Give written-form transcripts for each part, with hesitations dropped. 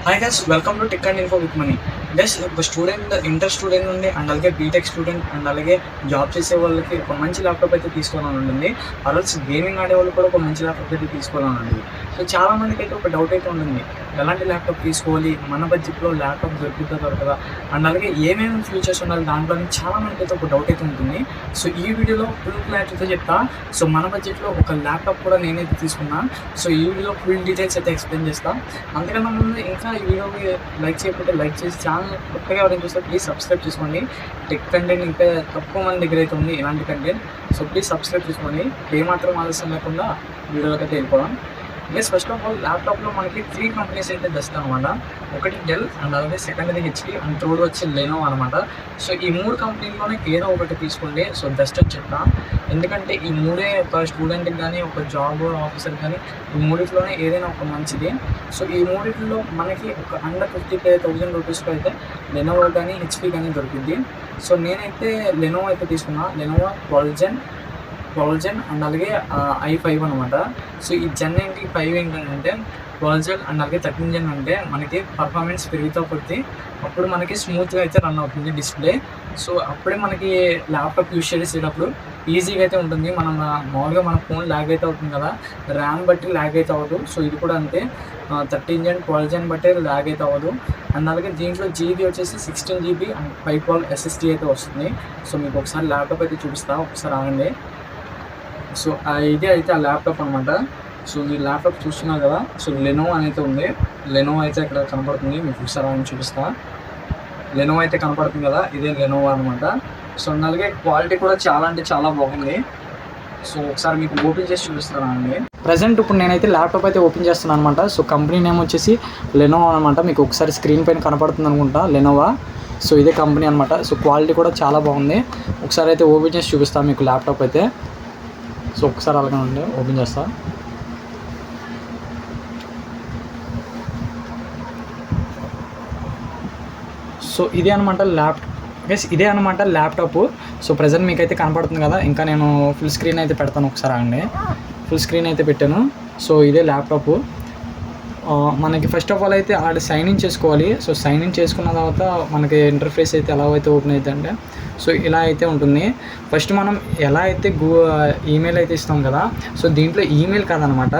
Hi guys, welcome to tech and info with money. Guys, ఒక student, inter student నుండి and అలాగే BTech student and అలాగే job చేసే వాళ్ళకి ఒక మంచి ల్యాప్టాప్ అయితే తీసుకోవాలని ఉంటుంది. ఆల్సో గేమింగ్ ఆడే వాళ్ళు కూడా ఒక మంచి ల్యాప్టాప్ అయితే తీసుకోవాలని ఉంటుంది. సో చాలా మందికి అయితే ఒక డౌట్ అయితే ఉంటుంది, ఎలాంటి ల్యాప్టాప్ తీసుకోవాలి, మన బడ్జెట్లో ల్యాప్టాప్ దొరుకుతుందా దొరకదా, అండ్ అలాగే ఏమేమి ఫ్యూచర్స్ ఉండాలి దాంట్లో అని చాలా మందికి అయితే ఒక డౌట్ అయితే ఉంటుంది. సో ఈ వీడియోలో ఫుల్ క్లారిటీతో చెప్తా. సో మన బడ్జెట్లో ఒక ల్యాప్టాప్ కూడా నేనైతే తీసుకున్నా. సో ఈ వీడియోలో ఫుల్ డీటెయిల్స్ అయితే ఎక్స్ప్లెయిన్ చేస్తాను. అంతకన్నా ముందు ఇంకా ఈ వీడియోకి లైక్ చేయకపోతే లైక్ చేసి, ఛానల్ కొత్తగా ఎవరైనా చూస్తే ప్లీజ్ సబ్స్క్రైబ్ చేసుకోండి. టెక్ కంటెంట్ ఇంకా తక్కువ మంది దగ్గర అయితే ఉంది ఇలాంటి కంటెంట్. సో ప్లీజ్ సబ్స్క్రైబ్ చేసుకోండి. ఏమాత్రం ఆలస్యం లేకుండా వీడియోలోకి అయితే వెళ్ళిపోవడం. ఎస్, ఫస్ట్ ఆఫ్ ఆల్ ల్యాప్టాప్లో మనకి 3 కంపెనీస్ అయితే బెస్ట్ అనమాట. ఒకటి డెల్ అండ్ అలాగే సెకండ్ది హెచ్పి అండ్ థర్డ్ వచ్చి లెనోవో అనమాట. సో ఈ 3 కంపెనీల్లోనే ఏదో ఒకటి తీసుకోండి. సో బెస్ట్ అని చెప్తా. ఎందుకంటే ఈ మూడే ఒక స్టూడెంట్కి కానీ ఒక జాబ్ ఆఫీసర్కి కానీ ఈ మూడిట్లోనే ఏదైనా ఒక మంచిది. సో ఈ మూడిట్లో మనకి ఒక అండర్ 50,000 రూపీస్కి అయితే లెనోవో కానీ హెచ్పి కానీ దొరికింది. సో నేనైతే లెనోవో అయితే తీసుకున్నా. లెనోవో 12 జెన్ అండ్ అలాగే i5 అనమాట. సో ఈ జెన్ ఏంటి, 5 ఏంటంటే 12 జెన్ అండ్ అలాగే 13 జెన్ అంటే మనకి పర్ఫార్మెన్స్ పెరుగుతూ కొద్దీ అప్పుడు మనకి స్మూత్గా అయితే రన్ అవుతుంది డిస్ప్లే. సో అప్పుడే మనకి ల్యాప్టాప్ యూజ్ చేసేటప్పుడు ఈజీగా అయితే ఉంటుంది. మనం మామూలుగా మన ఫోన్ ల్యాగ్ అయితే అవుతుంది కదా, ర్యామ్ బట్టి ల్యాగ్ అయితే అవ్వదు. సో ఇది కూడా అంతే, 13 జెన్ 12 జెన్ బట్టి ల్యాగ్ అయితే అవ్వదు. అండ్ అలాగే దీంట్లో జీబీ వచ్చేసి 16 GB అండ్ 512 SSD అయితే వస్తుంది. సో మీకు ఒకసారి ల్యాప్టాప్ అయితే చూపిస్తా, ఒకసారి ఆగండి. సో ఇదే అయితే ఆ ల్యాప్టాప్ అనమాట. సో ఈ ల్యాప్టాప్ చూస్తున్నారు కదా. సో లెనోవో అనేది ఉంది. లెనోవో అయితే ఇక్కడ కనపడుతుంది, మీకు ఒకసారి అని చూపిస్తా. లెనోవో అయితే కనపడుతుంది కదా, ఇదే లెనోవో అనమాట. సో అలాగే క్వాలిటీ కూడా చాలా అంటే చాలా బాగుంది. సో ఒకసారి మీకు ఓపెన్ చేసి చూపిస్తాను అండి. ప్రజెంట్ ఇప్పుడు నేనైతే ల్యాప్టాప్ అయితే ఓపెన్ చేస్తున్నాను అనమాట. సో కంపెనీ నేమ్ వచ్చేసి లెనోవో అనమాట. మీకు ఒకసారి స్క్రీన్ పైన కనపడుతుంది అనుకుంటా, లెనోవో. సో ఇదే కంపెనీ అనమాట. సో క్వాలిటీ కూడా చాలా బాగుంది. ఒకసారి అయితే ఓపెన్ చేసి చూపిస్తాను మీకు ల్యాప్టాప్ అయితే. సో ఒకసారి అలాగే ఉండే ఓపెన్ చేస్తా. సో ఇదే అనమాట ల్యాప్టాప్. సో ప్రజెంట్ మీకైతే కనపడుతుంది కదా. ఇంకా నేను ఫుల్ స్క్రీన్ అయితే పెడతాను, ఒకసారి అండి. ఫుల్ స్క్రీన్ అయితే పెట్టాను. సో ఇదే ల్యాప్టాప్. మనకి ఫస్ట్ ఆఫ్ ఆల్ అయితే ఆడ సైన్ ఇన్ చేసుకోవాలి. సో సైన్ ఇన్ చేసుకున్న తర్వాత మనకి ఇంటర్ఫేస్ అయితే ఎలా అయితే ఓపెన్ అవుతుందంటే సో ఇలా అయితే ఉంటుంది. ఫస్ట్ మనం ఎలా అయితే ఈమెయిల్ అయితే ఇస్తాం కదా, సో దీంట్లో ఈమెయిల్ కాదనమాట.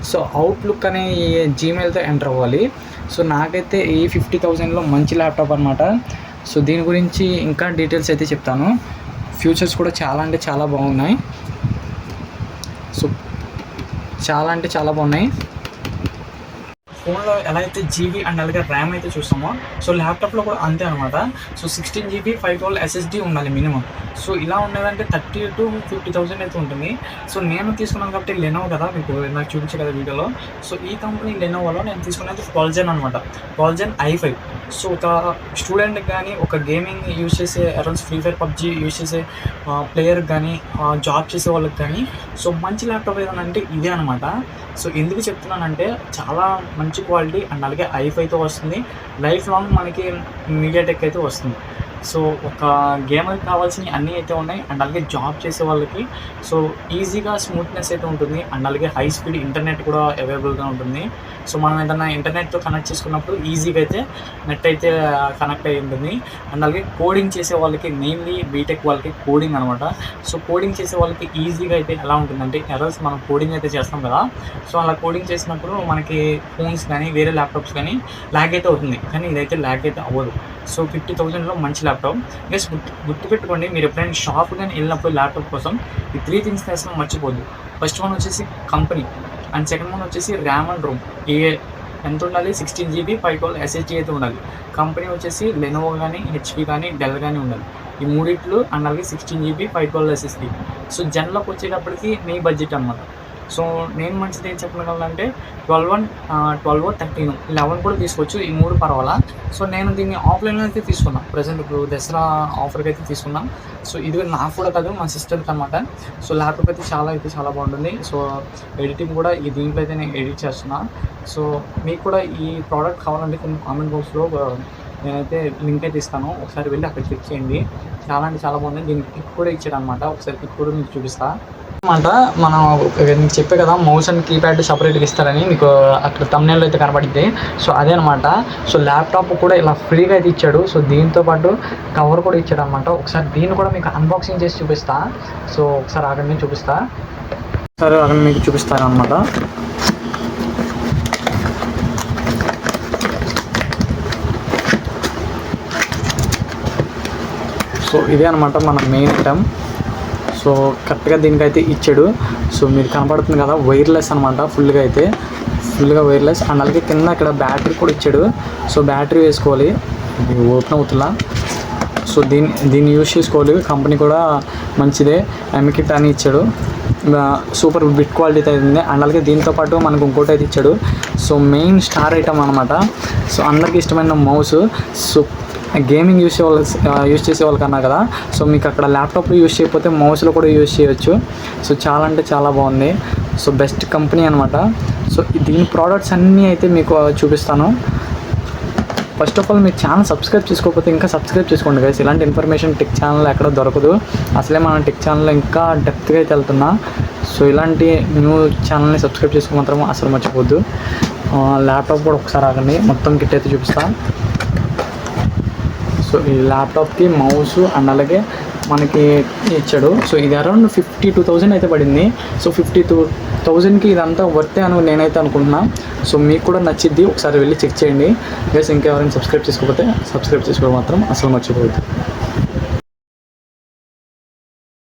సో అవుట్లుక్ అనే జీమెయిల్తో ఎంటర్ అవ్వాలి. సో నాకైతే ఈ 50,000లో మంచి ల్యాప్టాప్ అనమాట. సో దీని గురించి ఇంకా డీటెయిల్స్ అయితే చెప్తాను. ఫ్యూచర్స్ కూడా చాలా అంటే చాలా బాగున్నాయి. సో చాలా అంటే చాలా బాగున్నాయి. ఫోన్లో ఎలా అయితే జీబీ అండ్ అలాగే ర్యామ్ అయితే చూస్తామో, సో ల్యాప్టాప్లో కూడా అంతే అనమాట. సో 16 GB 512 SSD ఉండాలి మినిమం. సో ఇలా ఉండేదంటే 30 to 50,000 అయితే ఉంటుంది. సో నేను తీసుకున్నాను కాబట్టి లెనోవో కదా, మీకు నాకు చూపించే కదా వీడియోలో. సో ఈ కంపెనీ లెనోవోలో నేను తీసుకున్నది 12 జెన్ అనమాట, 12 జెన్ i5. సో ఒక స్టూడెంట్కి కానీ, ఒక గేమింగ్ యూజ్ చేసే around free fire PUBG use చేసే ప్లేయర్కి కానీ, జాబ్ చేసే వాళ్ళకి కానీ సో మంచి ల్యాప్టాప్ ఏదైనా అంటే ఇదే అనమాట. సో ఎందుకు చెప్తున్నానంటే చాలా మంచి క్వాలిటీ అండ్ అలాగే i5తో వస్తుంది. లైఫ్ లాంగ్ మనకి మీడియాటెక్ అయితే వస్తుంది. సో ఒక గేమర్కి కావాల్సినవి అన్నీ అయితే ఉన్నాయి. అండ్ అలాగే జాబ్ చేసే వాళ్ళకి సో ఈజీగా స్మూత్నెస్ అయితే ఉంటుంది. అండ్ అలాగే హై స్పీడ్ ఇంటర్నెట్ కూడా అవైలబుల్గా ఉంటుంది. సో మనం ఏదైనా ఇంటర్నెట్తో కనెక్ట్ చేసుకున్నప్పుడు ఈజీగా అయితే నెట్ అయితే కనెక్ట్ అయి ఉంటుంది. అండ్ అలాగే కోడింగ్ చేసే వాళ్ళకి, మెయిన్లీ బీటెక్ వాళ్ళకి కోడింగ్ అనమాట. సో కోడింగ్ చేసే వాళ్ళకి ఈజీగా అయితే ఎలా ఉంటుందంటే, ఎర్రర్స్ మనం కోడింగ్ అయితే చేస్తాం కదా, సో అలా కోడింగ్ చేసినప్పుడు మనకి ఫోన్స్ కానీ వేరే ల్యాప్టాప్స్ కానీ ల్యాగ్ అయితే అవుతుంది, కానీ ఇదైతే ల్యాగ్ అయితే అవ్వదు. సో 50,000లో మంచి ల్యాప్టాప్. గెస్ గుర్తుపెట్టుకోండి, మీరు ఎప్పుడైనా షాప్ కానీ వెళ్ళినప్పుడు ల్యాప్టాప్ కోసం ఈ 3 థింగ్స్ చేసిన మర్చిపోద్దు. ఫస్ట్ వన్ వచ్చేసి కంపెనీ, అండ్ సెకండ్ వన్ వచ్చేసి ర్యామ్ అండ్ రోమ్. ఎంత ఉండాలి, 16 GB 512 SSD అయితే ఉండాలి. కంపెనీ వచ్చేసి లెనోవో కానీ, హెచ్పి కానీ, డెల్ కానీ ఉండాలి. ఈ మూడిట్లు అండ్ అలాగే 16 GB 512 SSD. సో జెన్లోకి వచ్చేటప్పటికి మీ బడ్జెట్ అనమాట. సో నేను మంచిది ఏం చెప్పగలంటే 12 13 11 కూడా తీసుకోవచ్చు. ఈ 3 పర్వాలా. సో నేను దీన్ని ఆఫ్లైన్లో అయితే తీసుకున్నాను. ప్రజెంట్ ఇప్పుడు దసరా ఆఫర్కి అయితే తీసుకున్నాను. సో ఇది నాకు కూడా కాదు, మా సిస్టర్కి అనమాట. సో ల్యాప్టాప్ అయితే చాలా బాగుంటుంది. సో ఎడిటింగ్ కూడా ఈ దీంట్లో అయితే నేను ఎడిట్ చేస్తున్నాను. సో మీకు కూడా ఈ ప్రోడక్ట్ కావాలంటే కొన్ని కామెంట్ బాక్స్లో నేనైతే లింక్ అయితే ఇస్తాను, ఒకసారి వెళ్ళి అక్కడ చెక్ చేయండి. చాలా అంటే చాలా బాగుంది. దీనికి పిక్ కూడా ఇచ్చాడు అనమాట. ఒకసారి పిక్ కూడా మీకు చూపిస్తాను. అనమాట మనం మీకు చెప్పే కదా మౌస్ అండ్ కీప్యాడ్ సపరేట్గా ఇస్తారని మీకు అక్కడ తమ్నెల్లో అయితే కనబడింది. సో అదే అనమాట. సో ల్యాప్టాప్ కూడా ఇలా ఫ్రీగా అయితే ఇచ్చాడు. సో దీంతో పాటు కవర్ కూడా ఇచ్చాడు అనమాట. ఒకసారి దీన్ని కూడా మీకు అన్బాక్సింగ్ చేసి చూపిస్తా. సో ఒకసారి అక్కడ నుంచి చూపిస్తా, ఒకసారి అక్కడ మీకు చూపిస్తాను అనమాట. సో ఇదే అనమాట మన మెయిన్ ఐటమ్. సో కరెక్ట్గా దీనికైతే ఇచ్చాడు. సో మీరు కనపడుతుంది కదా, వైర్లెస్ అనమాట, ఫుల్గా వైర్లెస్. అండ్ అలాగే కింద ఇక్కడ బ్యాటరీ కూడా ఇచ్చాడు. సో బ్యాటరీ వేసుకోవాలి, ఇది ఓపెన్ అవుతుందా. సో దీన్ని యూజ్ చేసుకోవాలి. కంపెనీ కూడా మంచిదే, ఎంకిట్ అని ఇచ్చాడు. సూపర్ బిట్ క్వాలిటీ అయితే. అండ్ అలాగే దీంతోపాటు మనకు ఇంకోటి అయితే ఇచ్చాడు. సో మెయిన్ స్టార్ ఐటమ్ అనమాట. సో అందరికి ఇష్టమైన మౌస్. సో గేమింగ్ యూజ్ చేసే వాళ్ళకన్నా కదా. సో మీకు అక్కడ ల్యాప్టాప్లో యూజ్ చేయకపోతే మౌస్లో కూడా యూజ్ చేయొచ్చు. సో చాలా అంటే చాలా బాగుంది. సో బెస్ట్ కంపెనీ అనమాట. సో దీని ప్రోడక్ట్స్ అన్నీ అయితే మీకు చూపిస్తాను. ఫస్ట్ ఆఫ్ ఆల్ మీరు ఛానల్ సబ్స్క్రైబ్ చేసుకోకపోతే ఇంకా సబ్స్క్రైబ్ చేసుకోండి గైస్. ఇలాంటి ఇన్ఫర్మేషన్ టెక్ ఛానల్ ఎక్కడ దొరకదు. అసలే మనం టెక్ ఛానల్లో ఇంకా డెప్త్గా అయితే వెళ్తున్నా. సో ఇలాంటి న్యూ ఛానల్ని సబ్స్క్రైబ్ చేసుకో మాత్రం అసలు మర్చిపోద్దు. ల్యాప్టాప్ కూడా ఒకసారి ఆగండి, మొత్తం కిట్ అయితే చూపిస్తాను. సో ఈ ల్యాప్టాప్కి మౌస్ అండ్ అలాగే మనకి ఇచ్చాడు. సో ఇది అరౌండ్ 52,000 అయితే పడింది. సో 52,000కి ఇదంతా వర్తే అని నేనైతే అనుకుంటున్నా. సో మీకు కూడా నచ్చిద్ది, ఒకసారి వెళ్ళి చెక్ చేయండి గైస్. ఇంకెవరైనా సబ్స్క్రైబ్ చేసుకోకపోతే సబ్స్క్రైబ్ చేసుకోవడం మాత్రం అసలు మర్చిపోవద్దు.